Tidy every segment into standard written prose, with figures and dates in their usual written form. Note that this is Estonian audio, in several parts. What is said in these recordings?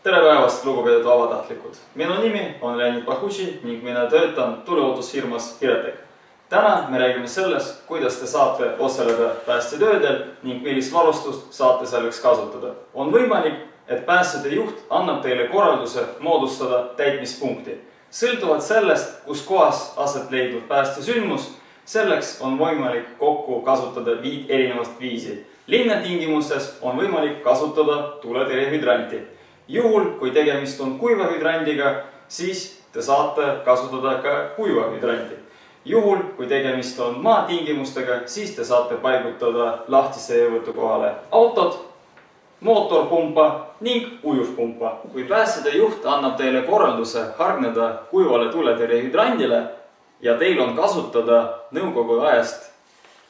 Tere päevast, lugupeetud vabatahtlikud! Minu nimi on Leonid Bahushi ning mina töötan tuleohutusfirmas Firetec. Täna me räägime sellest, kuidas te saate osaleda päästetöödel ning millist varustust saate selleks kasutada. On võimalik, et päästjate juht annab teile korralduse moodustada täitmispunkti. Sõltuvalt sellest, kus kohas aset leidnud päästesündmus, selleks on võimalik kokku kasutada 5 erinevat viisi. Linnatingimustes on võimalik kasutada tuletõrjehüdranti. Juhul, kui tegemist on kuiva hüdrandiga, siis te saate kasutada ka kuiva hüdranti. Juhul, kui tegemist on maatingimustega, siis te saate paigutada lahtise veevõtu kohale autod, mootorpumpa ning ujuvpumpa. Kui päästjate juht annab teile korralduse hargneda kuivale tuletõrjehüdrandile ja teil on kasutada nõukogude ajast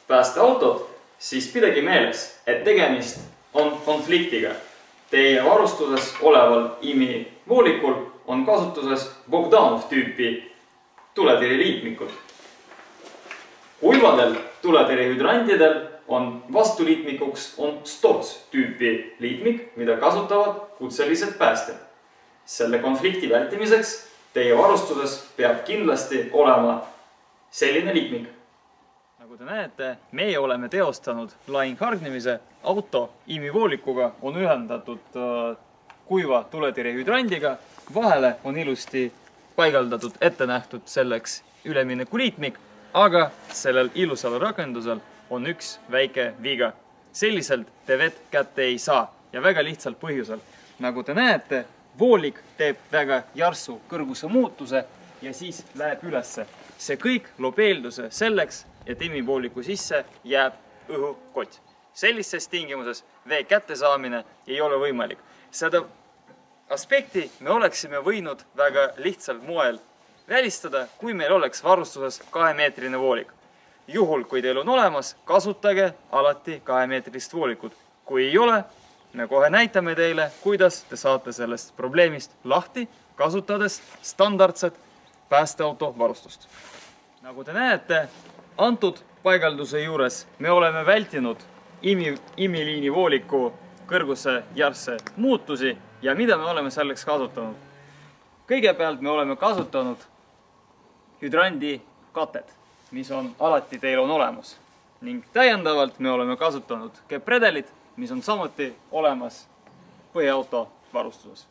päästeautot, siis pidage meeles, et tegemist on konfliktiga. Teie varustuses oleval IMI voolikul on kasutuses Bogdanov tüüpi tuletõrjeliitmikud. Kuivadel tuletõrjehüdrantidel on vastuliitmikuks Storz tüüpi liitmik, mida kasutavad kutselised päästjad. Selle konflikti vältimiseks teie varustuses peab kindlasti olema selline liitmik. Nagu te näete, meie oleme teostanud lainghargnemise. Auto IMI voolikuga on ühendatud kuiva tuletõrjehüdrandiga. Vahele on ilusti paigaldatud ette nähtud selleks üleminekuliitmik, aga sellel ilusal rakendusel on üks väike viga. Selliselt te vett kätte ei saa ja väga lihtsalt põhjusel. Nagu te näete, voolik teeb väga järsu kõrguse muutuse ja siis läheb ülesse. See kõik loob eelduse selleks, et IMI vooliku sisse jääb õhukott. Sellises tingimuses vee kättesaamine ei ole võimalik. Seda aspekti me oleksime võinud väga lihtsal moel välistada, kui meil oleks varustuses 2-meetrine voolik. Juhul, kui teil on olemas, kasutage alati 2-meetrist voolikut. Kui ei ole, me kohe näitame teile, kuidas te saate sellest probleemist lahti, kasutades standardset päästeauto varustust. Nagu te näete, antud paigalduse juures me oleme vältinud IMI liini vooliku kõrguse järse muutusi ja mida me oleme selleks kasutanud. Kõigepealt me oleme kasutanud hüdrandi katet, mis on alati teil on olemas. Ning täiendavalt me oleme kasutanud kepredelit, mis on samuti olemas põhiauto varustuses.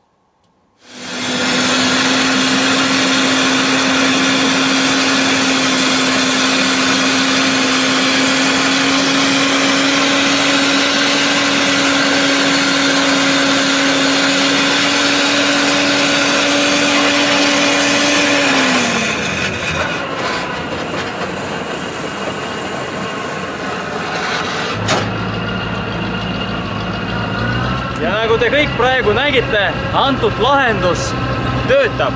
Ja nagu te kõik praegu nägite, antud lahendus töötab.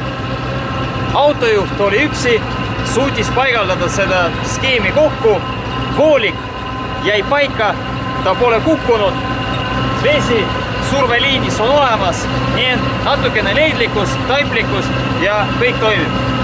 Autojuht oli üksi, suutis paigaldada seda skeemi kokku, voolik jäi paika, ta pole kukkunud, vesi surveliinis on olemas, nii et natukene leidlikkust, taiplikust ja kõik toimib.